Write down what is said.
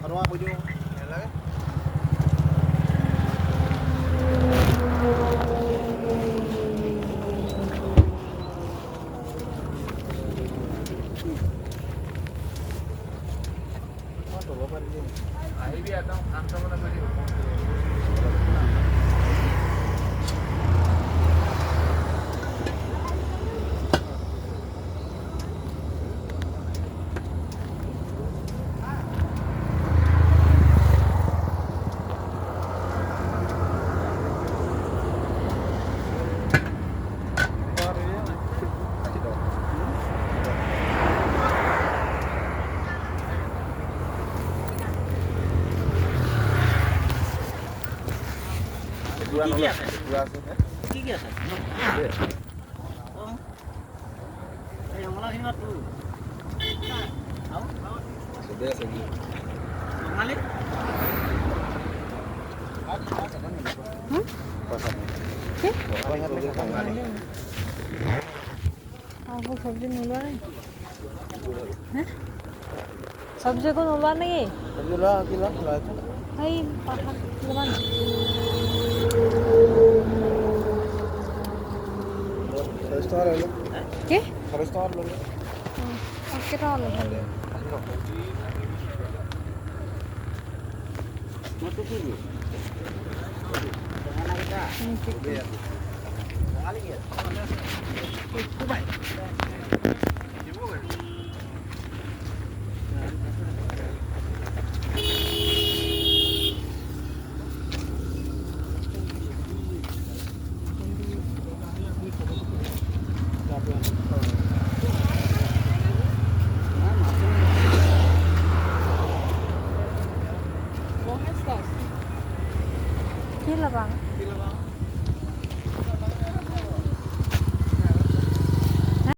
Ano ako yung lalaki? Ahí vi आता हूँ काम करना पड़ेगा কি কি আছে এই আমলা হিমা তু আও সুদে আছে কি মালি आपको सब्जी मिलवा नहीं हैं सब्जी को मिलवा नहीं सब्जी ला किला ला भाई पहाड़ मिलवा रेस्टोरेंट है के रेस्टोरेंट है ओके तो आलो मत सुनो Gila bang.